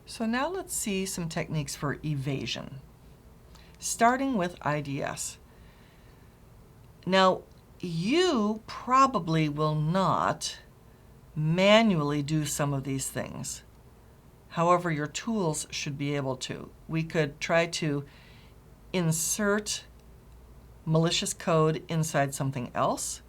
So now let's see some techniques for evasion, starting with IDS. Now, you probably will not manually do some of these things. However, your tools should be able to. We could try to insert malicious code inside something else.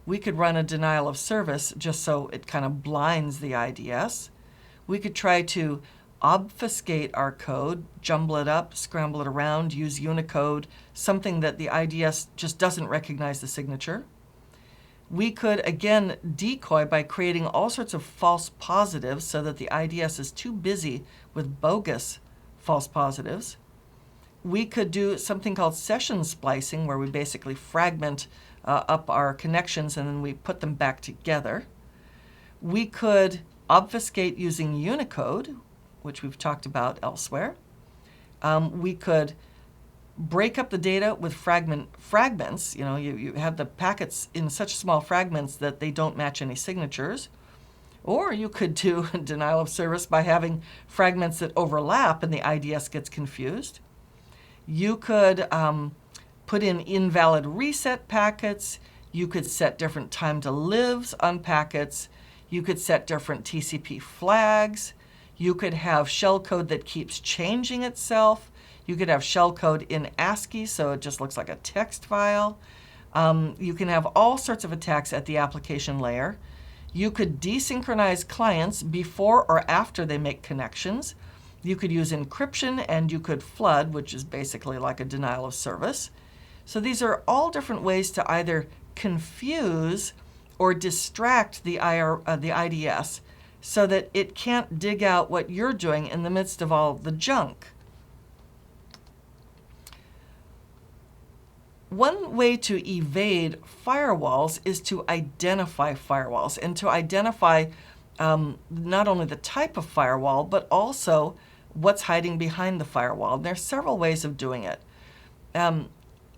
We could run a denial of service just so it kind of blinds the IDS. We could try to obfuscate our code, jumble it up, scramble it around, use Unicode, something that the IDS just doesn't recognize the signature. We could, again, decoy by creating all sorts of false positives so that the IDS is too busy with bogus false positives. We could do something called session splicing, where we basically fragment up our connections and then we put them back together. We could obfuscate using Unicode, which we've talked about elsewhere. We could break up the data with fragments. You know, you have the packets in such small fragments that they don't match any signatures. Or you could do denial of service by having fragments that overlap and the IDS gets confused. You could put in invalid reset packets. You could set different time to lives on packets. You could set different TCP flags. You could have shellcode that keeps changing itself. You could have shellcode in ASCII, so it just looks like a text file. You can have all sorts of attacks at the application layer. You could desynchronize clients before or after they make connections. You could use encryption, and you could flood, which is basically like a denial of service. So these are all different ways to either confuse or distract the IDS so that it can't dig out what you're doing in the midst of all the junk. One way to evade firewalls is to identify firewalls and to identify not only the type of firewall, but also what's hiding behind the firewall. And there are several ways of doing it.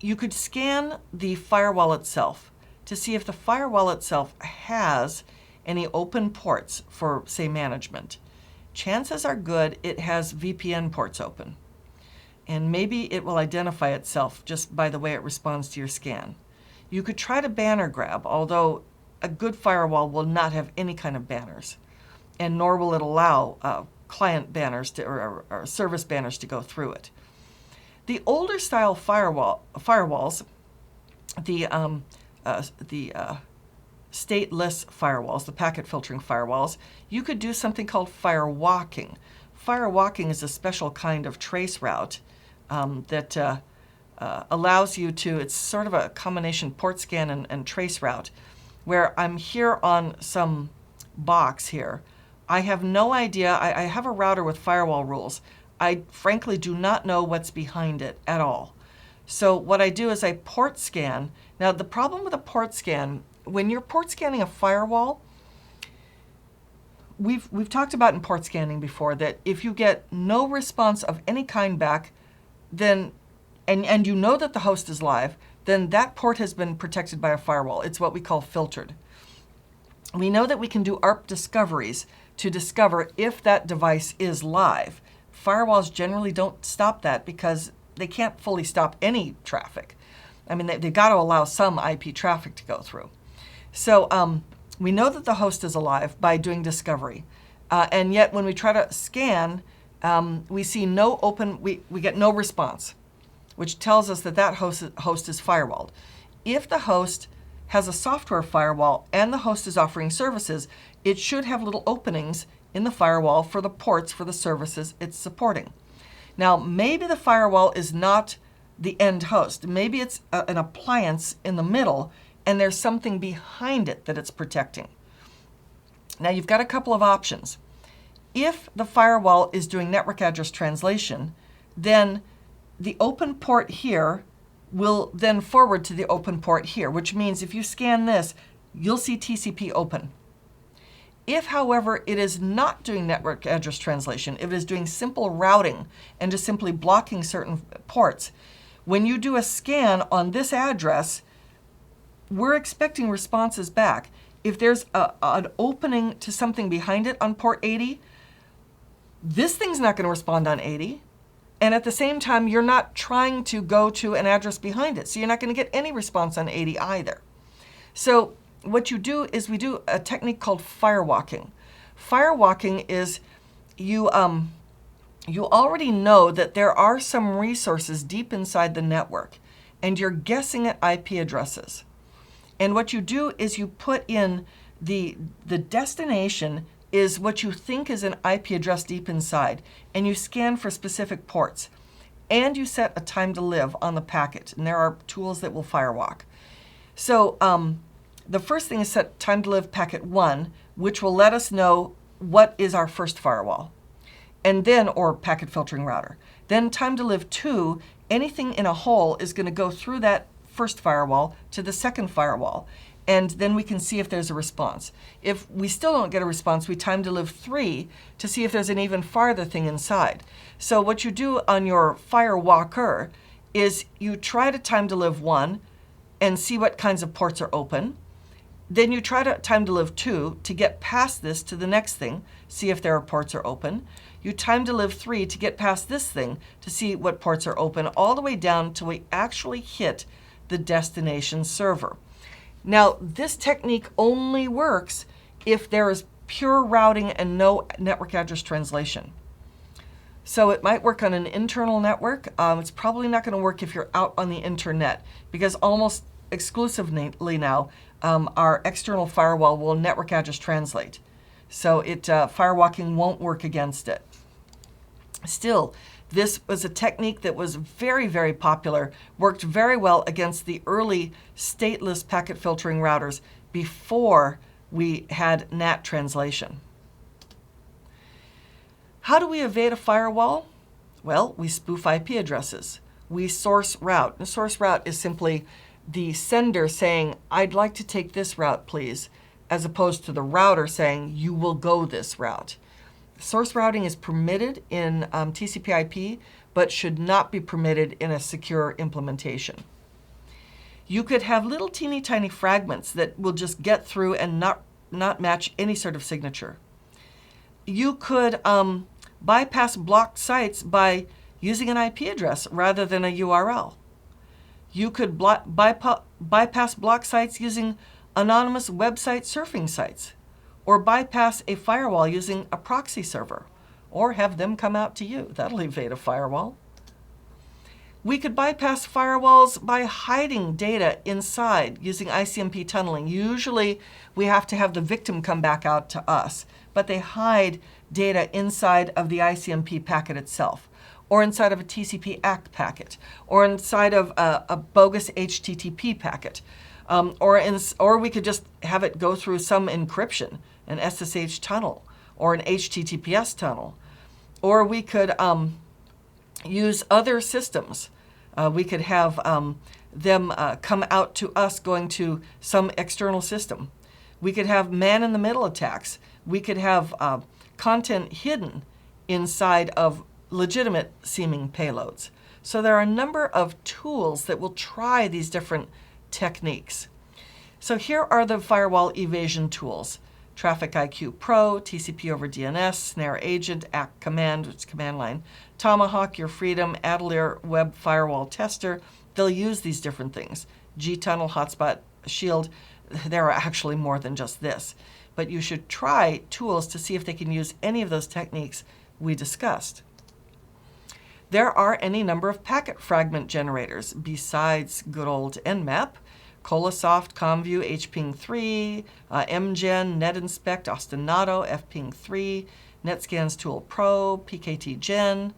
You could scan the firewall itself to see if the firewall itself has any open ports for, say, management. Chances are good it has VPN ports open. And maybe it will identify itself just by the way it responds to your scan. You could try to banner grab, although a good firewall will not have any kind of banners, and nor will it allow client banners or service banners to go through it. The older style firewalls, the stateless firewalls, the packet filtering firewalls, you could do something called firewalking. Firewalking is a special kind of trace route that allows you to, it's sort of a combination port scan and trace route, where I'm here on some box here. I have no idea, I have a router with firewall rules. I frankly do not know what's behind it at all. So what I do is I port scan. Now the problem with a port scan, when you're port scanning a firewall, we've talked about in port scanning before that if you get no response of any kind back, then and you know that the host is live, then that port has been protected by a firewall. It's what we call filtered. We know that we can do ARP discoveries to discover if that device is live. Firewalls generally don't stop that because they can't fully stop any traffic. I mean, they've got to allow some IP traffic to go through. So we know that the host is alive by doing discovery. And yet when we try to scan, we see no open, we get no response, which tells us that that host is firewalled. If the host has a software firewall and the host is offering services, it should have little openings in the firewall for the ports for the services it's supporting. Now, maybe the firewall is not the end host. Maybe it's an appliance in the middle and there's something behind it that it's protecting. Now, you've got a couple of options. If the firewall is doing network address translation, then the open port here will then forward to the open port here, which means if you scan this, you'll see TCP open. If, however, it is not doing network address translation, if it is doing simple routing and just simply blocking certain ports, when you do a scan on this address, we're expecting responses back. If there's an opening to something behind it on port 80, this thing's not going to respond on 80. And at the same time, you're not trying to go to an address behind it. So you're not going to get any response on 80 either. So what you do is we do a technique called firewalking. Firewalking is you already know that there are some resources deep inside the network, and you're guessing at IP addresses. And what you do is you put in the destination is what you think is an IP address deep inside, and you scan for specific ports. And you set a time to live on the packet, and there are tools that will firewalk. So the first thing is set time to live packet 1, which will let us know what is our first firewall, and then, or packet filtering router. Then time to live 2, anything in a hole is going to go through that first firewall to the second firewall, and then we can see if there's a response. If we still don't get a response, we time to live 3 to see if there's an even farther thing inside. So what you do on your firewalker is you try to time to live 1 and see what kinds of ports are open. Then you try to time to live 2 to get past this to the next thing, see if there are ports are open. You time to live 3 to get past this thing to see what ports are open, all the way down till we actually hit the destination server. Now, this technique only works if there is pure routing and no network address translation. So it might work on an internal network. It's probably not going to work if you're out on the internet, because almost exclusively now, our external firewall will network address translate. So firewalking won't work against it. Still, this was a technique that was very, very popular, worked very well against the early stateless packet filtering routers before we had NAT translation. How do we evade a firewall? Well, we spoof IP addresses. We source route. And source route is simply the sender saying, I'd like to take this route, please, as opposed to the router saying, you will go this route. Source routing is permitted in TCP/IP, but should not be permitted in a secure implementation. You could have little teeny tiny fragments that will just get through and not match any sort of signature. You could bypass blocked sites by using an IP address rather than a URL. You could bypass blocked sites using anonymous website surfing sites, or bypass a firewall using a proxy server, or have them come out to you. That'll evade a firewall. We could bypass firewalls by hiding data inside using ICMP tunneling. Usually we have to have the victim come back out to us, but they hide data inside of the ICMP packet itself, or inside of a TCP ACK packet, or inside of a bogus HTTP packet. Or we could just have it go through some encryption, an SSH tunnel, or an HTTPS tunnel. Or we could use other systems. We could have them come out to us going to some external system. We could have man-in-the-middle attacks. We could have content hidden inside of legitimate seeming payloads. So there are a number of tools that will try these different techniques. So here are the firewall evasion tools: Traffic IQ Pro, TCP over DNS, Snare Agent, ACK Command, which is command line, Tomahawk, Your Freedom, Adelair Web Firewall Tester. They'll use these different things. G-Tunnel, Hotspot, Shield. There are actually more than just this. But you should try tools to see if they can use any of those techniques we discussed. There are any number of packet fragment generators besides good old Nmap: Colasoft, Comview, HPing3, MGen, NetInspect, Ostinato, FPing3, NetScans Tool Pro, PKT Gen,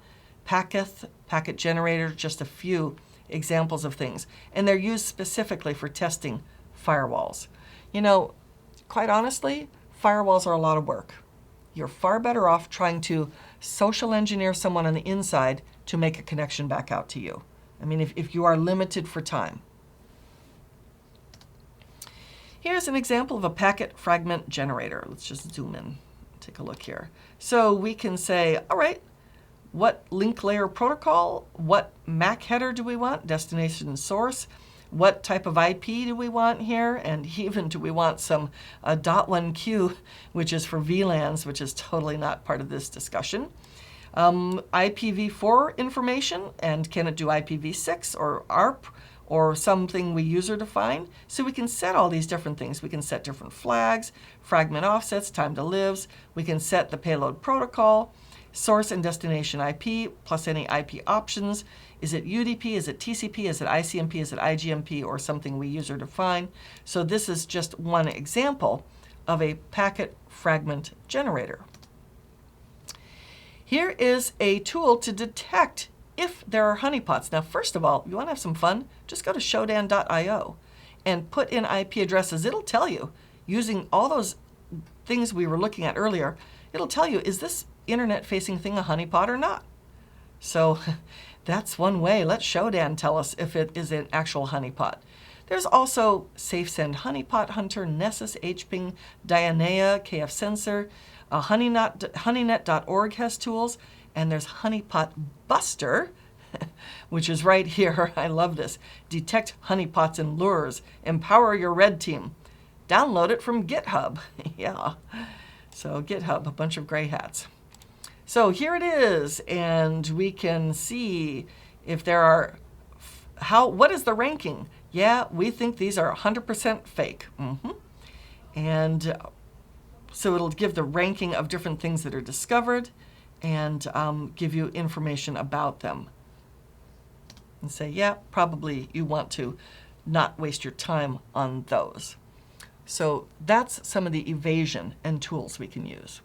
Packeth, Packet Generator, just a few examples of things. And they're used specifically for testing firewalls. You know, quite honestly, firewalls are a lot of work. You're far better off trying to social engineer someone on the inside to make a connection back out to you. I mean, if you are limited for time. Here's an example of a packet fragment generator. Let's just zoom in, take a look here. So we can say, all right, what link layer protocol, what MAC header do we want, destination and source, what type of IP do we want here, and even do we want some .1Q, which is for VLANs, which is totally not part of this discussion. IPv4 information, and can it do IPv6 or ARP or something we user define? So we can set all these different things. We can set different flags, fragment offsets, time to lives. We can set the payload protocol, source and destination IP, plus any IP options. Is it UDP? Is it TCP? Is it ICMP? Is it IGMP? Or something we user define? So this is just one example of a packet fragment generator. Here is a tool to detect if there are honeypots. Now, first of all, you want to have some fun? Just go to shodan.io and put in IP addresses. It'll tell you, using all those things we were looking at earlier, it'll tell you, is this internet-facing thing a honeypot or not? So that's one way. Let Shodan tell us if it is an actual honeypot. There's also SafeSend Honeypot Hunter, Nessus, HPing, Dianea, KF Sensor. Honeynet.org has tools, and there's Honeypot Buster, which is right here. I love this. Detect honeypots and lures. Empower your red team. Download it from GitHub. Yeah. So GitHub, a bunch of gray hats. So here it is, and we can see if there are, what is the ranking? Yeah, we think these are 100% fake. And so it'll give the ranking of different things that are discovered and give you information about them. And say, yeah, probably you want to not waste your time on those. So that's some of the evasion and tools we can use.